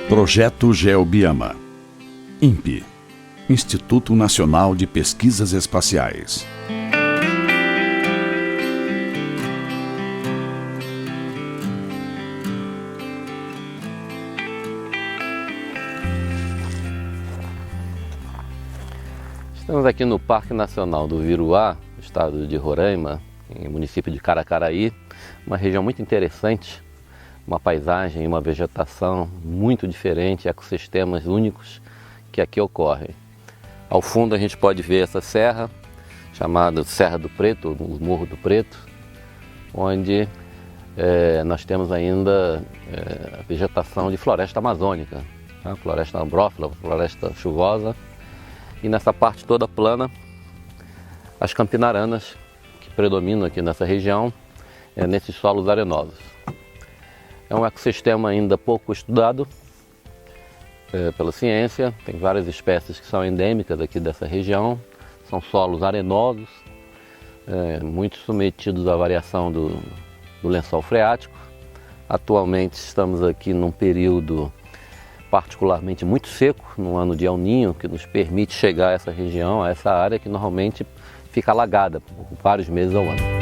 Projeto GeoBiama. INPE, Instituto Nacional de Pesquisas Espaciais. Estamos aqui no Parque Nacional do Viruá, estado de Roraima, no município de Caracaraí, uma região muito interessante, uma paisagem e uma vegetação muito diferente, ecossistemas únicos que aqui ocorrem. Ao fundo a gente pode ver essa serra, chamada Serra do Preto, o Morro do Preto, onde nós temos ainda a vegetação de floresta amazônica, tá? Floresta ambrófila, floresta chuvosa, e nessa parte toda plana, as campinaranas que predominam aqui nessa região, nesses solos arenosos. É um ecossistema ainda pouco estudado pela ciência, tem várias espécies que são endêmicas aqui dessa região, são solos arenosos, muito submetidos à variação do lençol freático. Atualmente estamos aqui num período particularmente muito seco, no ano de El Niño, que nos permite chegar a essa região, a essa área que normalmente fica alagada por vários meses ao ano.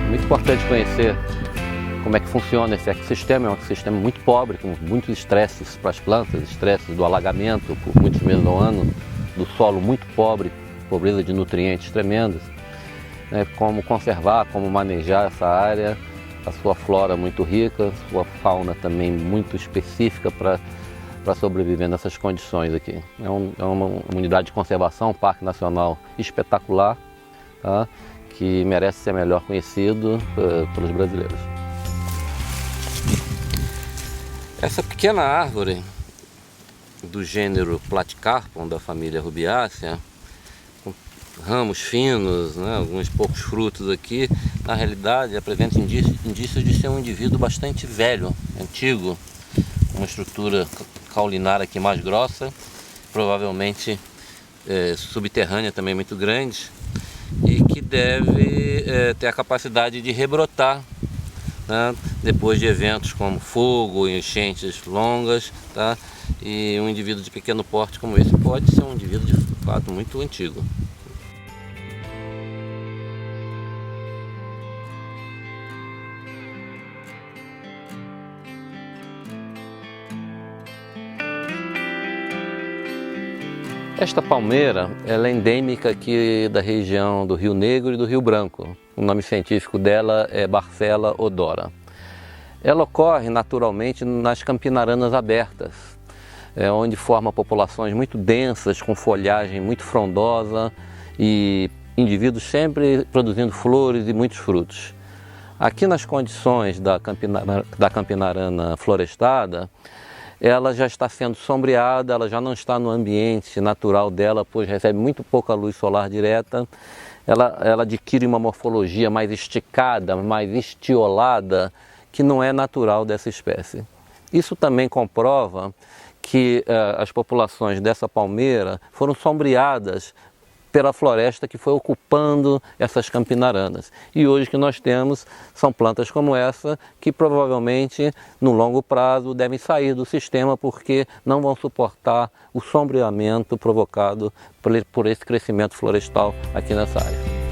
Muito importante conhecer como é que funciona esse ecossistema. É um ecossistema muito pobre, com muitos estresses para as plantas, estresses do alagamento por muitos meses ao ano, do solo muito pobre, pobreza de nutrientes tremendos, como conservar, como manejar essa área, a sua flora muito rica, sua fauna também muito específica para sobreviver nessas condições aqui. É uma unidade de conservação, um parque nacional espetacular, tá? Que merece ser melhor conhecido pelos brasileiros. Essa pequena árvore do gênero Platycarpon, da família Rubiácea, com ramos finos, alguns poucos frutos aqui, na realidade apresenta indícios de ser um indivíduo bastante velho, antigo, com uma estrutura caulinar aqui mais grossa, provavelmente subterrânea também muito grande, e que deve ter a capacidade de rebrotar, né, depois de eventos como fogo, enchentes longas, tá? E um indivíduo de pequeno porte como esse pode ser um indivíduo de fato muito antigo. Esta palmeira ela é endêmica aqui da região do Rio Negro e do Rio Branco. O nome científico dela é Barcella odora. Ela ocorre naturalmente nas campinaranas abertas, onde forma populações muito densas, com folhagem muito frondosa e indivíduos sempre produzindo flores e muitos frutos. Aqui nas condições da campinarana florestada, ela já está sendo sombreada, ela já não está no ambiente natural dela, pois recebe muito pouca luz solar direta. Ela adquire uma morfologia mais esticada, mais estiolada, que não é natural dessa espécie. Isso também comprova que as populações dessa palmeira foram sombreadas pela floresta que foi ocupando essas campinaranas. E hoje o que nós temos são plantas como essa, que provavelmente no longo prazo devem sair do sistema porque não vão suportar o sombreamento provocado por esse crescimento florestal aqui nessa área.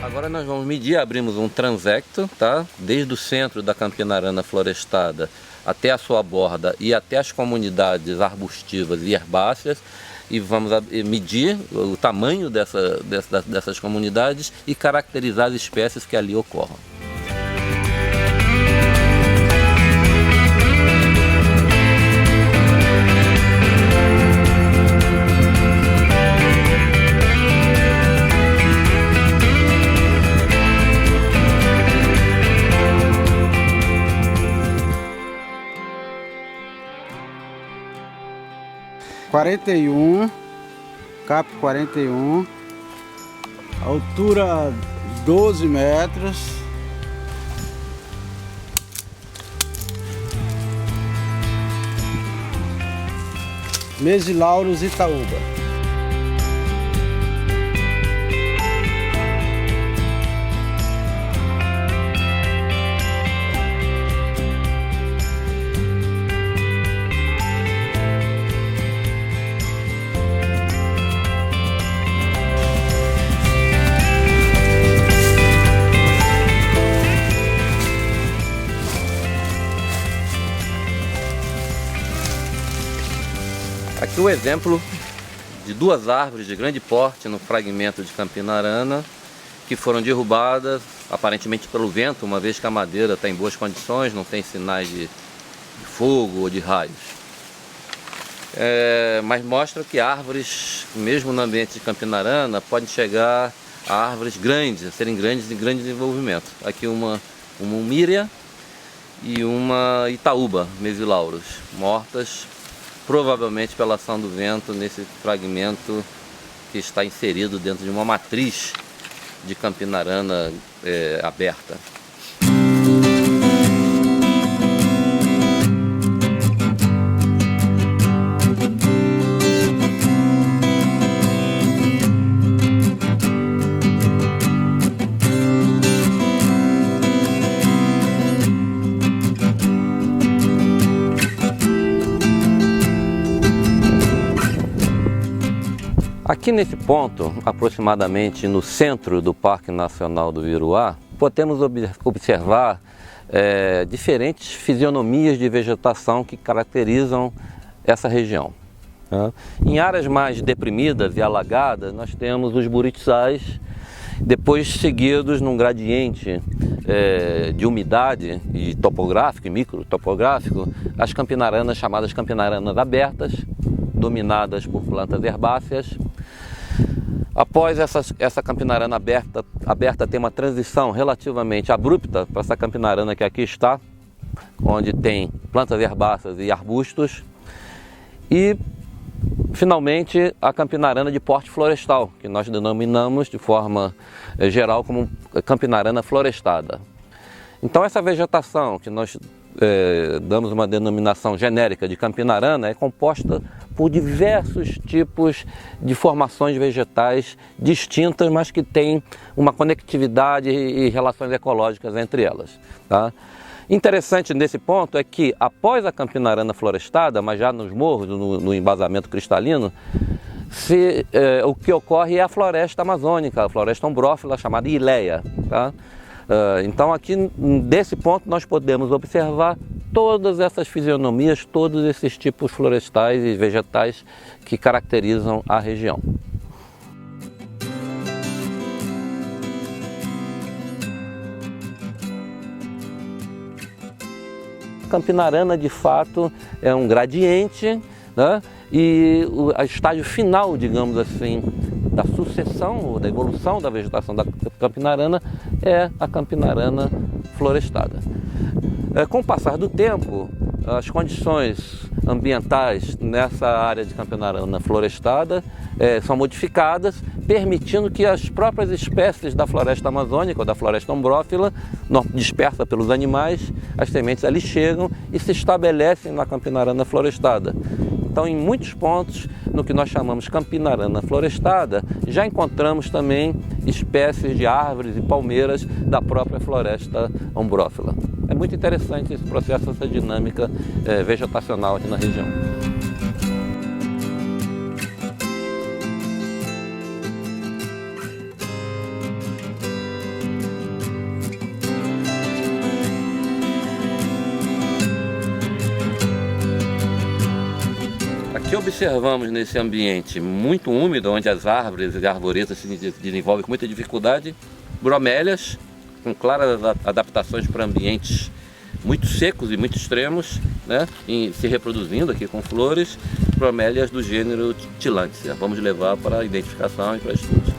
Agora nós vamos medir, abrimos um transecto, tá? Desde o centro da campinarana florestada até a sua borda e até as comunidades arbustivas e herbáceas, e vamos medir o tamanho dessas comunidades e caracterizar as espécies que ali ocorram. 41, cap 41, altura 12 metros. Mesilauros Itaúba. Aqui o exemplo de duas árvores de grande porte no fragmento de Campina Arana que foram derrubadas aparentemente pelo vento, uma vez que a madeira está em boas condições, não tem sinais de fogo ou de raios. Mas mostra que árvores, mesmo no ambiente de Campina Arana, podem chegar a árvores grandes, a serem grandes em grande desenvolvimento. Aqui uma Míria e uma Itaúba, Mesilauros, mortas provavelmente pela ação do vento nesse fragmento que está inserido dentro de uma matriz de Campina Arana aberta. Aqui nesse ponto, aproximadamente no centro do Parque Nacional do Viruá, podemos observar diferentes fisionomias de vegetação que caracterizam essa região. Em áreas mais deprimidas e alagadas, nós temos os buriçais, depois seguidos num gradiente de umidade e topográfico, e microtopográfico, as campinaranas chamadas campinaranas abertas, dominadas por plantas herbáceas. Após essa campinarana aberta ter uma transição relativamente abrupta para essa campinarana que aqui está, onde tem plantas herbáceas e arbustos, e finalmente a campinarana de porte florestal, que nós denominamos de forma geral como campinarana florestada. Então essa vegetação que nós damos uma denominação genérica de campinarana é composta por diversos tipos de formações vegetais distintas, mas que têm uma conectividade e relações ecológicas entre elas. Tá? Interessante nesse ponto é que após a campinarana florestada, mas já nos morros, no embasamento cristalino, o que ocorre é a floresta amazônica, a floresta ombrófila chamada Ileia. Tá? Então aqui desse ponto nós podemos observar todas essas fisionomias, todos esses tipos florestais e vegetais que caracterizam a região. A campinarana de fato é um gradiente, né? E o estágio final, digamos assim, da sucessão ou da evolução da vegetação da campinarana é a campinarana florestada. Com o passar do tempo, as condições ambientais nessa área de campinarana florestada são modificadas, permitindo que as próprias espécies da floresta amazônica ou da floresta ombrófila, dispersa pelos animais, as sementes ali chegam e se estabelecem na campinarana florestada. Então, em muitos pontos, no que nós chamamos campinarana florestada, já encontramos também espécies de árvores e palmeiras da própria floresta ombrófila. É muito interessante esse processo, essa dinâmica vegetacional aqui na região. Aqui observamos nesse ambiente muito úmido, onde as árvores e arvoretas se desenvolvem com muita dificuldade, bromélias com claras adaptações para ambientes muito secos e muito extremos, né? E se reproduzindo aqui com flores, bromélias do gênero Tillandsia. Vamos levar para identificação e para estudo.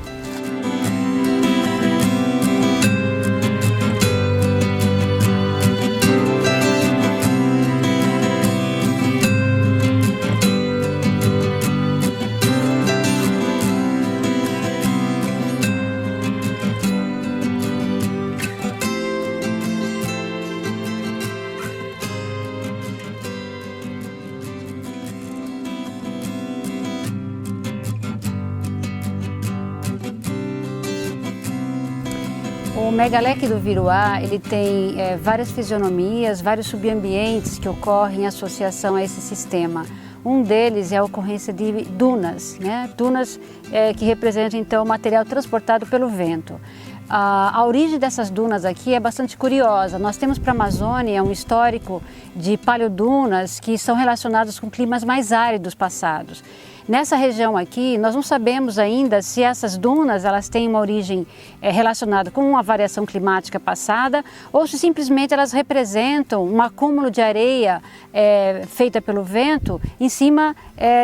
O megaleque do Viruá, ele tem várias fisionomias, vários subambientes que ocorrem em associação a esse sistema. Um deles é a ocorrência de dunas, né? Dunas que representam então o material transportado pelo vento. A origem dessas dunas aqui é bastante curiosa. Nós temos para a Amazônia um histórico de paleodunas que são relacionadas com climas mais áridos passados. Nessa região aqui, nós não sabemos ainda se essas dunas elas têm uma origem relacionada com uma variação climática passada ou se simplesmente elas representam um acúmulo de areia feita pelo vento em cima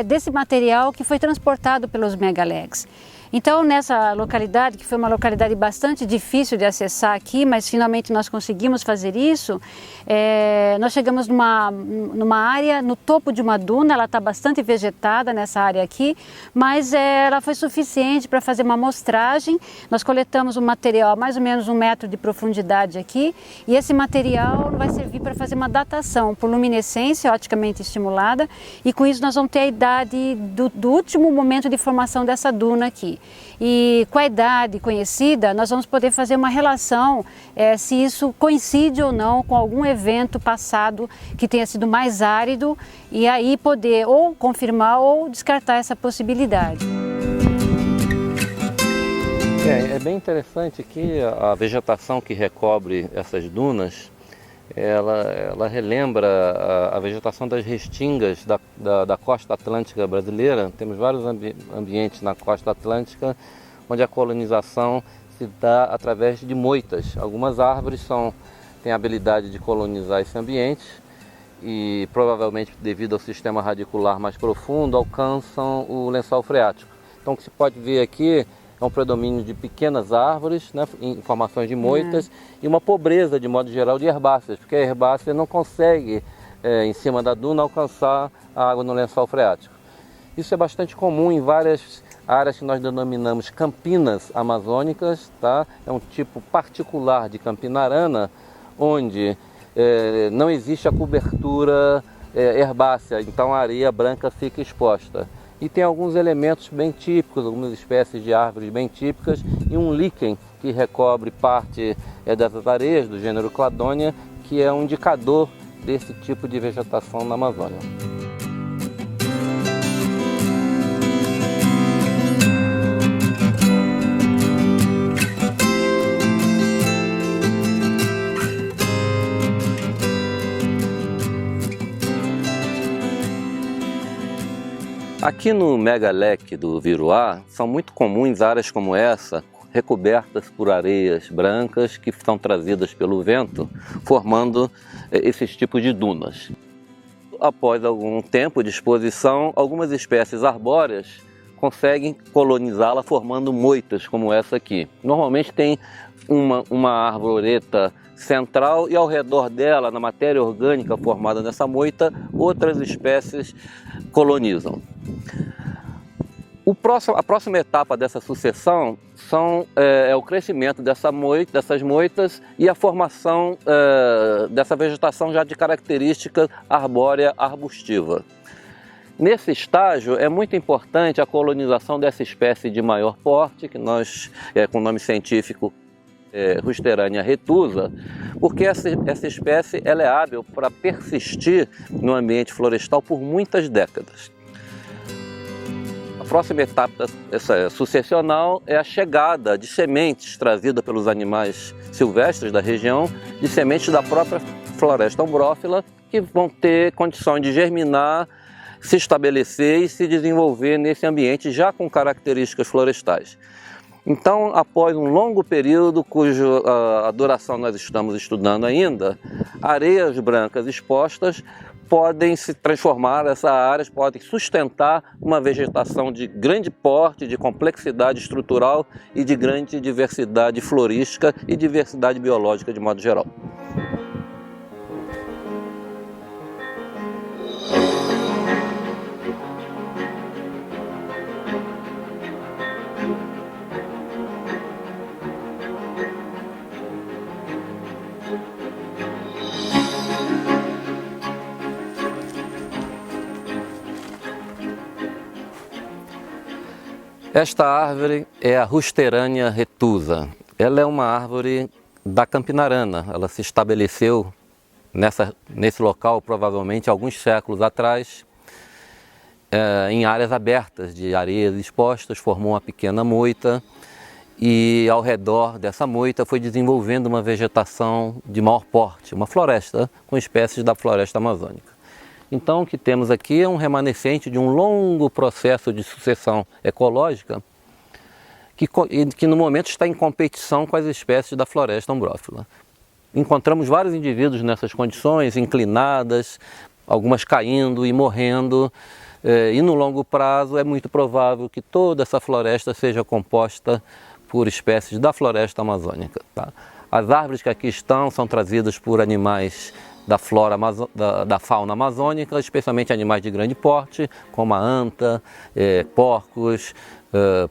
desse material que foi transportado pelos megaleques. Então, nessa localidade, que foi uma localidade bastante difícil de acessar aqui, mas finalmente nós conseguimos fazer isso, nós chegamos numa área, no topo de uma duna, ela está bastante vegetada nessa área aqui, mas ela foi suficiente para fazer uma amostragem. Nós coletamos um material a mais ou menos 1 metro de profundidade aqui, e esse material vai servir para fazer uma datação por luminescência oticamente estimulada, e com isso nós vamos ter a idade do último momento de formação dessa duna aqui. E com a idade conhecida, nós vamos poder fazer uma relação se isso coincide ou não com algum evento passado que tenha sido mais árido, e aí poder ou confirmar ou descartar essa possibilidade. É bem interessante que a vegetação que recobre essas dunas, ela relembra a vegetação das restingas da costa atlântica brasileira. Temos vários ambientes na costa atlântica onde a colonização se dá através de moitas. Algumas árvores têm a habilidade de colonizar esse ambiente e provavelmente devido ao sistema radicular mais profundo alcançam o lençol freático. Então o que se pode ver aqui é um predomínio de pequenas árvores, né, em formações de moitas, e uma pobreza, de modo geral, de herbáceas, porque a herbácea não consegue, em cima da duna, alcançar a água no lençol freático. Isso é bastante comum em várias áreas que nós denominamos campinas amazônicas, tá? É um tipo particular de campinarana, onde não existe a cobertura herbácea, então a areia branca fica exposta. E tem alguns elementos bem típicos, algumas espécies de árvores bem típicas e um líquen que recobre parte dessas areias do gênero Cladonia, que é um indicador desse tipo de vegetação na Amazônia. Aqui no megaleque do Viruá, são muito comuns áreas como essa, recobertas por areias brancas que são trazidas pelo vento, formando esses tipos de dunas. Após algum tempo de exposição, algumas espécies arbóreas conseguem colonizá-la formando moitas como essa aqui. Normalmente tem uma arvoreta central e ao redor dela, na matéria orgânica formada nessa moita, outras espécies colonizam. A próxima etapa dessa sucessão é o crescimento dessas moitas e a formação dessa vegetação já de característica arbórea arbustiva. Nesse estágio é muito importante a colonização dessa espécie de maior porte, que nós, com o nome científico, Rusterania retusa, porque essa espécie ela é hábil para persistir no ambiente florestal por muitas décadas. A próxima etapa sucessional é a chegada de sementes trazidas pelos animais silvestres da região, de sementes da própria floresta ombrófila, que vão ter condições de germinar, se estabelecer e se desenvolver nesse ambiente já com características florestais. Então, após um longo período, cuja duração nós estamos estudando ainda, areias brancas expostas podem se transformar, essas áreas podem sustentar uma vegetação de grande porte, de complexidade estrutural e de grande diversidade florística e diversidade biológica de modo geral. Esta árvore é a Rusterania retusa. Ela é uma árvore da Campinarana. Ela se estabeleceu nesse local provavelmente alguns séculos atrás, em áreas abertas de areias expostas, formou uma pequena moita e ao redor dessa moita foi desenvolvendo uma vegetação de maior porte, uma floresta com espécies da floresta amazônica. Então o que temos aqui é um remanescente de um longo processo de sucessão ecológica que no momento está em competição com as espécies da floresta ombrófila. Encontramos vários indivíduos nessas condições, inclinadas, algumas caindo e morrendo, e no longo prazo é muito provável que toda essa floresta seja composta por espécies da floresta amazônica. Tá? As árvores que aqui estão são trazidas por animais da fauna amazônica, especialmente animais de grande porte, como a anta, porcos,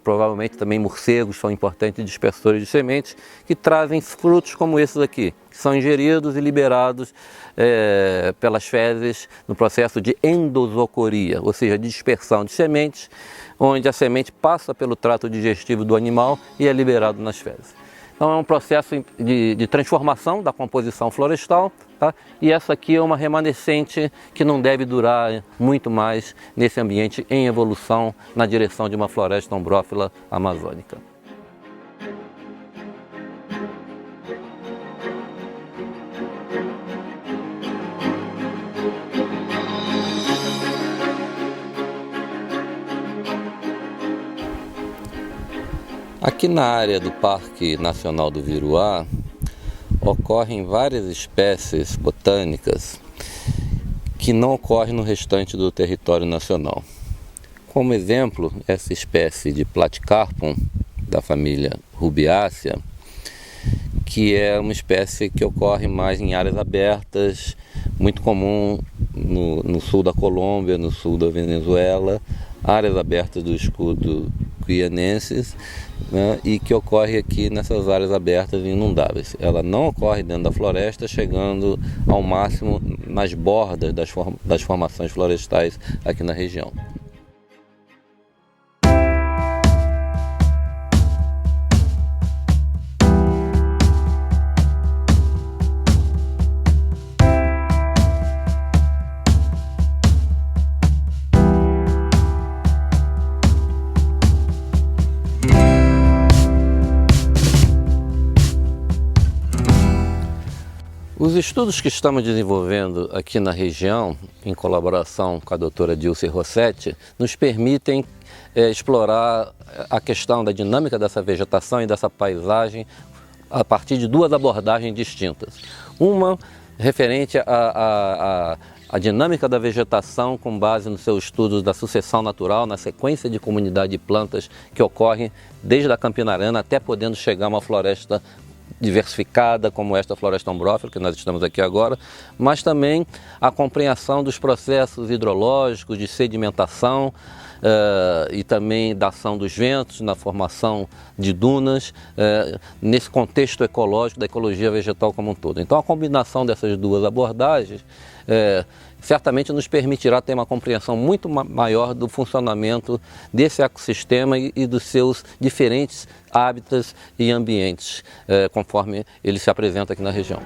provavelmente também morcegos são importantes dispersores de sementes, que trazem frutos como esses aqui, que são ingeridos e liberados pelas fezes no processo de endosocoria, ou seja, de dispersão de sementes, onde a semente passa pelo trato digestivo do animal e é liberado nas fezes. Então é um processo de transformação da composição florestal, tá? E essa aqui é uma remanescente que não deve durar muito mais nesse ambiente em evolução na direção de uma floresta ombrófila amazônica. Aqui na área do Parque Nacional do Viruá ocorrem várias espécies botânicas que não ocorrem no restante do território nacional. Como exemplo, essa espécie de Platycarpum, da família Rubiácea, que é uma espécie que ocorre mais em áreas abertas, muito comum no sul da Colômbia, no sul da Venezuela, áreas abertas do escudo guianenses, né, e que ocorre aqui nessas áreas abertas e inundáveis. Ela não ocorre dentro da floresta, chegando ao máximo nas bordas das formações florestais aqui na região. Os estudos que estamos desenvolvendo aqui na região, em colaboração com a doutora Dilce Rossetti, nos permitem explorar a questão da dinâmica dessa vegetação e dessa paisagem a partir de duas abordagens distintas. Uma referente à dinâmica da vegetação com base nos seus estudos da sucessão natural, na sequência de comunidade de plantas que ocorre desde a Campinarana até podendo chegar a uma floresta diversificada como esta floresta ombrófila que nós estamos aqui agora, mas também a compreensão dos processos hidrológicos de sedimentação e também da ação dos ventos na formação de dunas, nesse contexto ecológico da ecologia vegetal como um todo. Então a combinação dessas duas abordagens certamente nos permitirá ter uma compreensão muito maior do funcionamento desse ecossistema e dos seus diferentes hábitats e ambientes, conforme ele se apresenta aqui na região.